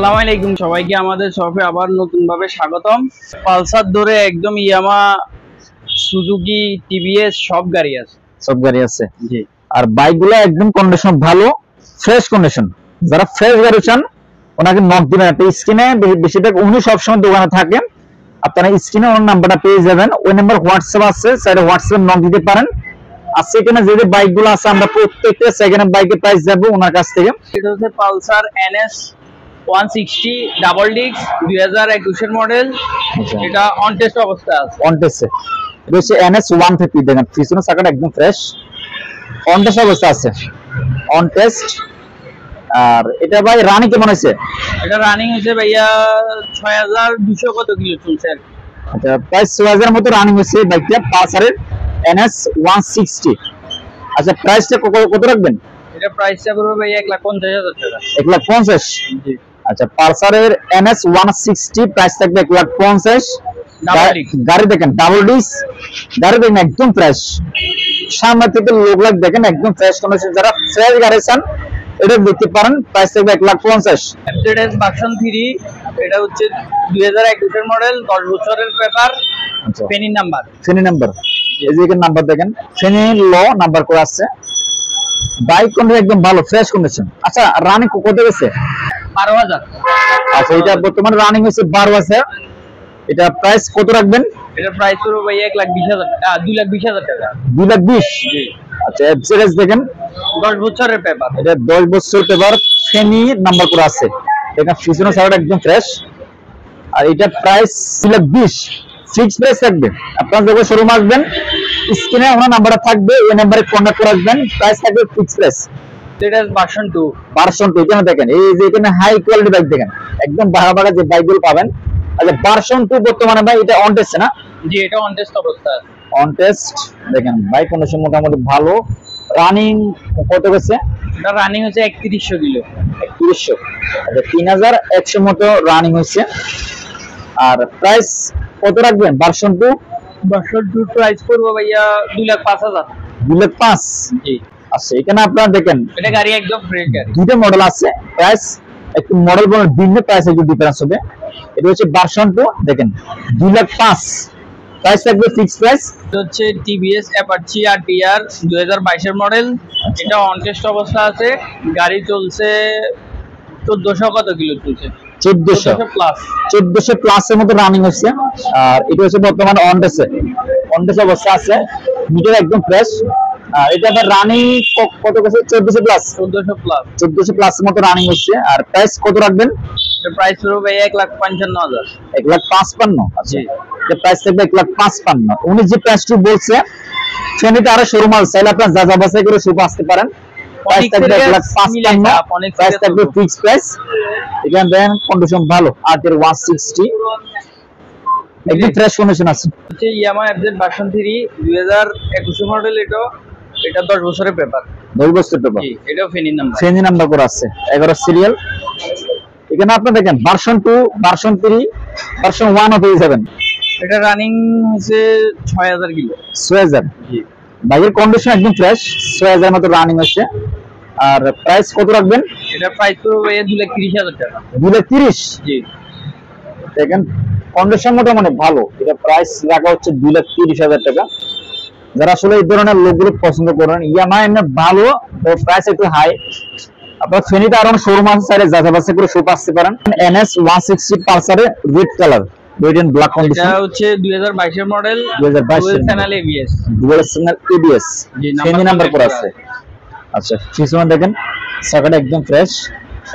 আসসালামু আলাইকুম সবাইকে আমাদের শপে আবার নতুন ভাবে স্বাগতম। পালসার ধরে একদম ইয়ামা, সুজুকি, টিভিএস সব গাড়ি আছে। জি। আর বাইকগুলো একদম কন্ডিশন ভালো, ফ্রেশ কন্ডিশন। যারা ফ্রেশ গাড়ি চান ওনাকে নক দিবেন। একটা স্ক্রিনে বেশিরভাগ উনি সবসময় দোকানে থাকেন, আপনারা স্ক্রিনে ওনার নাম্বারটা পেয়ে যাবেন। ওই নাম্বার হোয়াটসঅ্যাপ আছে, সাইডে হোয়াটসঅ্যাপে নক দিতে পারেন। আর সেখানে যে বাইকগুলো আছে আমরা প্রত্যেকটা সেকেন্ড বাইকের প্রাইস যাবো ওনার কাছ থেকে। এটা হচ্ছে পালসার NS 160 ডাবল ডিস্ক 2021 এর মডেল। এটা অন টেস্ট অবস্থায় আছে। অন টেস্টে এটা হচ্ছে NS 150। দেখেন পিছনের চাকাটা একদম ফ্রেশ, অন টেস্ট অবস্থা আছে, অন টেস্ট। আর এটা ভাই রানিং কেমন হয়েছে? এটা রানিং হয়েছে ভাইয়া 6200 কত কিলো চলছে। আচ্ছা, প্রায় 6000 মতো রানিং হয়েছে বাইকটা, পালসারের NS 160। আচ্ছা, প্রাইসটা কত রাখবেন? এটা প্রাইসটা পড়বে ভাইয়া 1,50,000 টাকা। 1,50,000? জি। আচ্ছা, পালসারের NS 160 প্রাইস থাকবে 1,50,000। গাড়ি দেখেন ডাবল ডিস্ক, গাড়ি দেখেন একদম ফ্রেশ, সামনে থেকে লোক লাগ দেখেন একদম ফ্রেশ কন্ডিশন। যারা ফ্রেশ গাড়ি চান এটা দেখতে পারেন, প্রাইস থাকবে 1,50,000। FZS ভার্সন 3, এটা হচ্ছে 2021 এর মডেল, 10 বছরের পেপার, ফেনি নাম্বার। এই যে নাম্বার দেখেন, ফেনি ল নাম্বার করে আছে। বাইক কন্ডিশন একদম ভালো, ফ্রেশ কন্ডিশন। আচ্ছা, রানিং কত গেছে? 12,000। আচ্ছা, এটা বর্তমানে রানিং হচ্ছে 12,000। এটা প্রাইস কত রাখবেন? এটা প্রাইস পুরো ভাই 1,20,000 টাকা, 2,20,000 টাকা। 2,20,000? জি। আচ্ছা, FZS দেখেন 10 বছরের পেপার। এটা 10 বছর পেপার, ফেনি নাম্বার করে আছে। এটা পিছনের সাইডটা একদম ফ্রেশ। আর এটা প্রাইস 2,20,000 ফিক্স প্রাইস থাকবে। আপনারা যখন শোরুম আসবেন স্ক্রিনে ওনার নাম্বারটা থাকবে, এই নাম্বারে কন্টাক্ট করে আসবেন, প্রাইস থাকবে ফিক্স প্রাইস। এটা ভার্সন 2। এখানে দেখেন, এই যে এখানে হাই কোয়ালিটি বাইক দেখেন, একদম বাড়া যে বাইকগুলো পাবেন। আচ্ছা, ভার্সন 2 বর্তমানে ভাই এটা অন টেস্ট না? জি, এটা অন টেস্ট অবস্থা আছে। অন টেস্ট দেখেন, বাইক কন্ডিশন মোটামুটি ভালো। রানিং কত গেছে? এটা রানিং হচ্ছে 3100 কিলো। 3100? আচ্ছা, 3100 মতো রানিং হয়েছে। আর প্রাইস কত রাখবেন ভার্সন 2? ভার্সন 2 প্রাইস পড়বে ভাইয়া 2,05,000। 2,05,000? জি। আচ্ছা, এখানে আপনারা দেখেন এটা গাড়ি একদম ফ্রেশ গাড়ি। দুটো মডেল আছে, প্রাইস একটু মডেল বলে ভিন্ন, প্রাইস একটু ডিফারেন্স হবে। এটা হচ্ছে ভার্সন 2 দেখেন 2,05,000 প্রাইস থাকবে ফিক্স প্রাইস। এটা হচ্ছে টিভিএস অ্যাপাচি RTR 2022 এর মডেল। এটা অন টেস্ট অবস্থা আছে। গাড়ি চলছে 1400 কত কিলো চলছে। 1400 প্লাস। 1400 প্লাস এর মতো রানিং হচ্ছে। আর এটা হচ্ছে বর্তমানে অন টেস্ট অবস্থা আছে, মিটার একদম ফ্রেশ। আর এটা রানিং কত গেছে? 1400 প্লাস। 1400 প্লাস এর মতো রানিং হচ্ছে। আর প্রাইস কত রাখবেন? এটা প্রাইস পড়বে 1,55,000। 1,55,000? আচ্ছা, এটা প্রাইস থাকবে 1,55,000। উনি যে প্রাইসটি বলছে সেটা আরো শোরুম আছে, চাইলে আপনারা যা বাছাই করে শুভ আসতে পারেন। প্রাইস থাকবে 1,55,000, প্রাইস থাকবে ফিক্স প্রাইস। এখানে দেখেন কন্ডিশন ভালো, RTR 160 একদম ফ্রেশ কন্ডিশন আছে। হচ্ছে ইয়ামা FZ ভার্সন 3 2021 মডেল। এটা 10 বছরের পেপার। 10 বছরের পেপার। জি, এটাও ফেনি নাম্বার করে আছে, 11 সিরিয়াল। এখানে আপনারা দেখেন ভার্সন 2, ভার্সন 3, ভার্সন 1 ও পেয়ে যাবেন। এটা রানিং হচ্ছে 6000 কিলো। 6000? জি। বাইকের কন্ডিশন একদম ফ্রেশ, 6000 মতো রানিং হচ্ছে। আর প্রাইস কত রাখবেন? এটা প্রাইস তো 2,30,000 টাকা। 2,30,000? জি। দেখেন কন্ডিশন মোটামুটি ভালো, এটা প্রাইস রাখা হচ্ছে 2,30,000 টাকা। যারা আসলে এই ধরনের লোকগুলো পছন্দ করেন, ইয়ামা এমনি ভালো, প্রাইস একটু হাই। আপনার ফেনীতে আরো শোরুম আছে, চাইলে যাচাই করে শপ আসতে পারেন। NS 160 পালসারে red colour, red and black condition. এটা হচ্ছে 2022 এর model, 2022 dual channel ABS। Feni number করে আছে। আচ্ছা, পিছনে দেখেন চাকাটা একদম ফ্রেশ,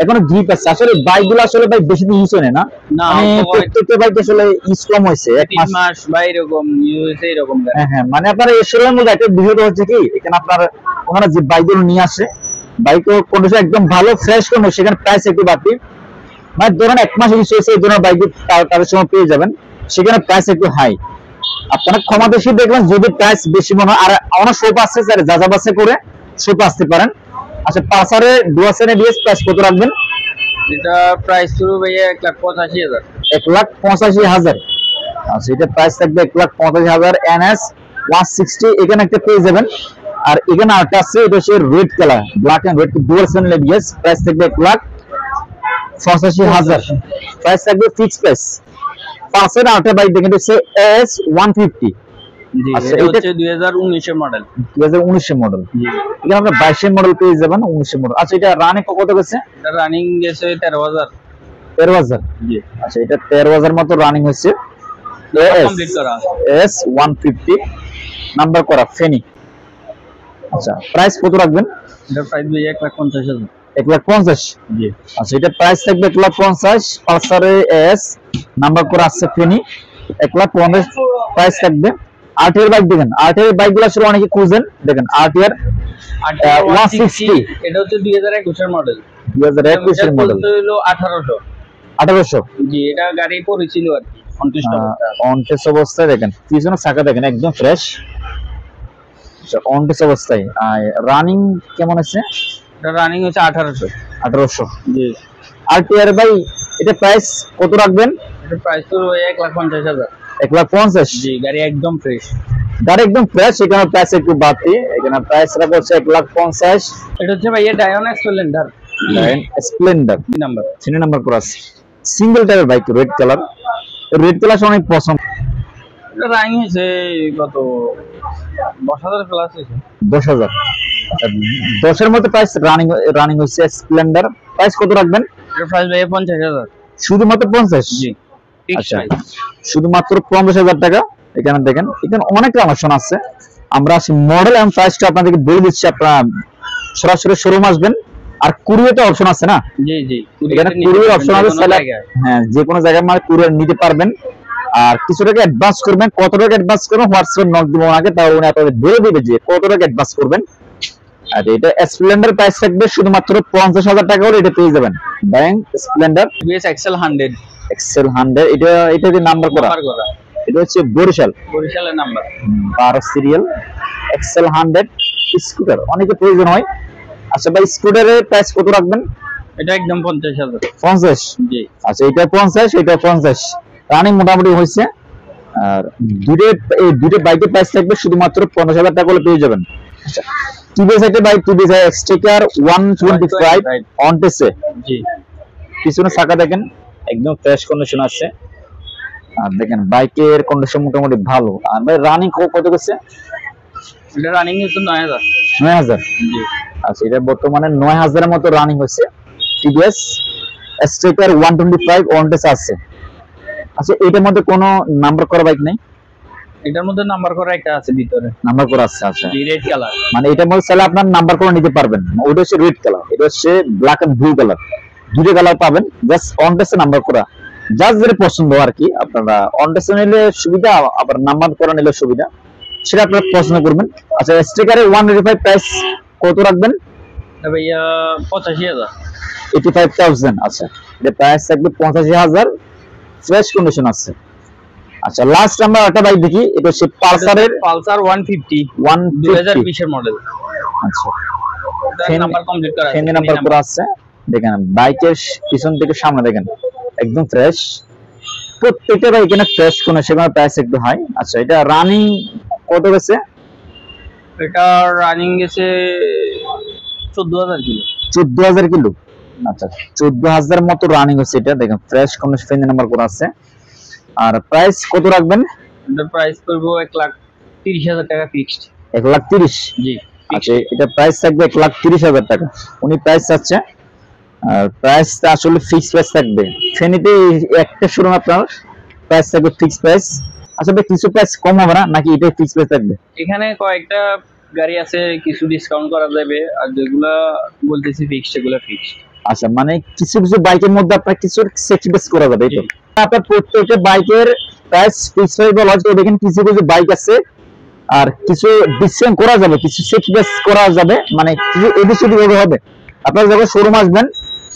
এখনো গ্রিপ আছে। আসলে বাইকগুলো আসলে ভাই বেশি দিন ইউজ হয় না, মানে প্রত্যেকটা বাইক আসলে ইউজ কম হয়েছে, 1 মাস বা এরকম ইউজ হয়েছে এরকম। হ্যাঁ, মানে আপনার এসবের মধ্যে একটা বিষয় হচ্ছে কি, এখানে আপনার ওনারা যে বাইকগুলো নিয়ে আসে, বাইকের কন্ডিশন একদম ভালো, ফ্রেশ কন্ডিশন, সেখানে প্রাইস একটু বাড়তি। মানে ধরেন 1 মাস ইউজ হয়েছে, এই ধরনের বাইক তাদের সময় পেয়ে যাবেন, সেখানে প্রাইস একটু হাই। আপনারা ক্ষমা বেশি দেখবেন যদি প্রাইস বেশি মনে হয়। আর অনেক শপ আছে, যাচাই বাছাই করে শপ আসতে পারেন। আচ্ছা, পালসারে ডুয়াল ABS প্রাইস কত রাখবেন? এটা প্রাইস শুরু ভাইয়া 1,85,000। 1,85,000? আচ্ছা, এটা প্রাইস থাকবে 1,85,000। NS 160 এখানে একটা পেয়ে যাবেন। আর এখানে আরেকটা আছে, এটা হচ্ছে red colour, black and red dual channel ABS, price থাকবে 1,00,000। 85,000 প্রাইস থাকবে ফিক্স প্রাইস। পাশের আরেকটা বাইক দেখেন হচ্ছে S150। জি আচ্ছা, এটা এটা হচ্ছে 2019 এর মডেল। 2019 এর মডেল। জি এটা আমরা 22 এর মডেল পেয়ে যাবেন, 19 এর মডেল। আচ্ছা, এটা রানে কত গেছে? এটা রানিং গেছে 13,000। 13,000। জি আচ্ছা, এটা 13,000 মতো রানিং হচ্ছে। কমপ্লিট করা S150 নাম্বার করা ফেনি। আচ্ছা, প্রাইস কত রাখবেন? এটা প্রাইস ভাই 1,50,000। 1,50,000। জি আচ্ছা, এটা প্রাইস থাকবে 1,50,000। পালসারে এস নাম্বার করা আছে ফেনি, 1,50,000 প্রাইস থাকবে। আরটিআর বাইক দেখেন, আরটিআর বাইকগুলো আসলে অনেকে খুঁজেন, দেখেন আরটিআর 160। এটা হচ্ছে 2021 এর মডেল। 2021 এর মডেল। এটা হলো 1800। 1800। জি এটা গাড়ি পড়েছিল আর কি অনটেস্ট অবস্থা। অনটেস্ট অবস্থায় দেখেন, পিছনে চাকা দেখেন একদম ফ্রেশ। আচ্ছা, অনটেস্ট অবস্থায়। রানিং কেমন আছে? এটা রানিং হচ্ছে 1800। 1800। জি আরটিআর ভাই, এটা প্রাইস কত রাখবেন? এটা প্রাইস তো 1,50,000। 1,50,000। জি গাড়ি একদম ফ্রেশ। গাড়ি একদম ফ্রেশ। এখানে প্রাইস একটু বাড়তি, এখানে প্রাইস রাখা হচ্ছে 1,50,000। এটা হচ্ছে ভাইয়া ডায়ন স্প্লেন্ডার স্প্লেন্ডার নাম্বার। 3 নাম্বার করা আছে, single tyre bike, red colour. Red colour অনেক পছন্দ। এটা রানিং হয়েছে কত 10,000 প্লাস হয়েছে। 10,000। 10-এর মধ্যে প্রাইস রানিং হচ্ছে স্প্লেন্ডার। প্রাইস কত রাখবেন? এটা প্রাইস ভাইয়া 50,000। শুধুমাত্র 50? জি আচ্ছা, শুধুমাত্র 50,000 টাকা। এখানে দেখেন, এখানে অনেক কালেকশন আছে। আমরা আসি মডেল এবং প্রাইসটা আপনাদেরকে বলে দিচ্ছি। আপনারা সরাসরি শোরুম আসবেন। আর কুরিয়ারটা অপশন আছে না? জি জি এখানে কুরিয়ার অপশন আছে, হ্যাঁ যে কোনো জায়গায় মানে কুরিয়ার নিতে পারবেন। আর কিছু টাকা অ্যাডভান্স করবেন। কত টাকা অ্যাডভান্স করবেন হোয়াটসঅ্যাপে নক দিব ওনাকে, তাহলে উনি আপনাদের বলে দিবে যে কত টাকা অ্যাডভান্স করবেন। আর এটা স্প্লেন্ডার প্রাইস থাকবে শুধুমাত্র 50,000 টাকা হলে এটা পেয়ে যাবেন। ব্যাংক স্প্লেন্ডার বিএস এক্সেল 100। এক্সেল 100। এটা যে নাম্বার করা, এটা হচ্ছে বরিশালের নাম্বার 12 সিরিয়াল এক্সেল 100 স্কুটার অনেকে প্রয়োজন হয়। আচ্ছা ভাই, স্কুটারের প্রাইস কত রাখবেন? এটা একদম 50,000। 50? জি আচ্ছা, এটা 50, এটা 50। রানিং মোটামুটি হয়েছে। আর দুটো বাইকের প্রাইস থাকবে শুধুমাত্র 50,000 টাকা হলে পেয়ে যাবেন। আচ্ছা, টিভিএস একটা বাইক, টিভিএস এক্সটেকার 125 অনটেসে। জি পিছনে চাকা দেখেন একদম ফ্রেশ কন্ডিশন আছে। আর দেখেন বাইকের কন্ডিশন মোটামুটি ভালো। আর ভাই রানিং কত গেছে? এটা রানিং হচ্ছে 9,000। 9,000। জি আচ্ছা, এটা বর্তমানে 9,000 এর মতো রানিং হচ্ছে। টিভিএস এক্সটেকার 125 অনটেস আছে। আচ্ছা, এটার মধ্যে কোনো নাম্বার করা বাইক নেই? এটার মধ্যে নাম্বার করা একটা আছে ভিতরে, নাম্বার করা আছে। আচ্ছা, রেড কালার। মানে এটার মধ্যে চাইলে আপনার নাম্বার করে নিতে পারবেন। ওটা হচ্ছে রেড কালার, এটা হচ্ছে ব্ল্যাক এন্ড ব্লু কালার। দুটো কালার পাবেন, জাস্ট অনটেসে নাম্বার করা। জাস্ট যেটা পছন্দ আর কি, আপনারা অনটেসে নিলে সুবিধা, আবার নাম্বার করা নিলে সুবিধা, সেটা আপনারা পছন্দ করবেন। আচ্ছা, স্টিকারে 185 প্রাইস কত রাখবেন? ভাইয়া 85,000। 85,000। আচ্ছা, এটা প্রাইস থাকবে 85,000, ফ্রেশ কন্ডিশন আছে। আচ্ছা, লাস্ট আমরা একটা বাইক দেখি, এটা হচ্ছে পালসারের পালসার 150 2020 এর মডেল। আচ্ছা, নাম্বার কমপ্লিট করা আছে, ফেনি নাম্বার করা আছে। দেখেন বাইকের পিছন থেকে সামনে দেখেন একদম ফ্রেশ। প্রত্যেকটা বাইক এখানে ফ্রেশ কোনো সেখানে প্রাইস একটু হাই। আচ্ছা, এটা রানিং কত গেছে? এটা রানিং গেছে 14,000 কিলো। 14,000 কিলো। আচ্ছা, 14,000 মতো রানিং হচ্ছে। এটা দেখেন ফ্রেশ কোনো ফেনি নাম্বার করা আছে। আর প্রাইস কত রাখবেন? এটা প্রাইস করবো 1,30,000 টাকা ফিক্সড। 1,30,000? জি আচ্ছা, এটা প্রাইস থাকবে 1,30,000 টাকা। উনি প্রাইস চাচ্ছে। আর প্রাইসটা আসলে ফিক্স প্রাইস থাকবে। ফেনীতে একটা শোরুম আপনার প্রাইস থাকবে ফিক্স প্রাইস। আচ্ছা ভাই, কিছু প্রাইস কম হবে না নাকি এটাই ফিক্স প্রাইস থাকবে? এখানে কয়েকটা গাড়ি আছে, কিছু ডিসকাউন্ট করা যাবে, আর যেগুলা বলতেছি ফিক্সড সেগুলো ফিক্সড। আচ্ছা, মানে কিছু কিছু বাইকের মধ্যে আপনার কিছু স্যাক্রিফাইস করা যাবে, এই তো? আপনার প্রত্যেকটা বাইকের প্রাইস ফিক্স প্রাইস বলা হচ্ছে। দেখেন কিছু কিছু বাইক আছে আর কিছু ডিসকাউন্ট করা যাবে, কিছু স্যাক্রিফাইস করা যাবে, মানে কিছু এদিক হবে। আপনারা যখন শোরুম আসবেন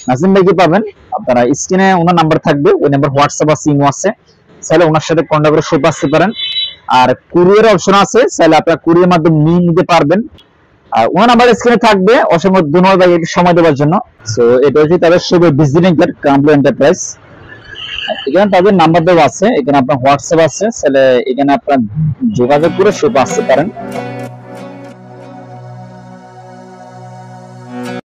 নাসিম ভাইকে পাবেন। আপনারা স্ক্রিনে ওনার নাম্বার থাকবে, ওই নাম্বার হোয়াটসঅ্যাপ আছে, ইমো আছে, চাইলে ওনার সাথে কন্টাক্ট করে শপ আসতে পারেন। আর কুরিয়ার অপশন আছে, চাইলে আপনারা কুরিয়ার মাধ্যমে নিয়ে নিতে পারবেন। আর ওনার নাম্বার স্ক্রিনে থাকবে। অসংখ্য ধন্যবাদ ভাই একটু সময় দেওয়ার জন্য। সো এটা হচ্ছে তাদের শুভ ভিজিটিং কার্ড, কামরু এন্টারপ্রাইজ। এখানে তাদের নাম্বার দেওয়া আছে, এখানে আপনার হোয়াটসঅ্যাপ আছে, চাইলে এখানে আপনার যোগাযোগ করে শপ আসতে পারেন।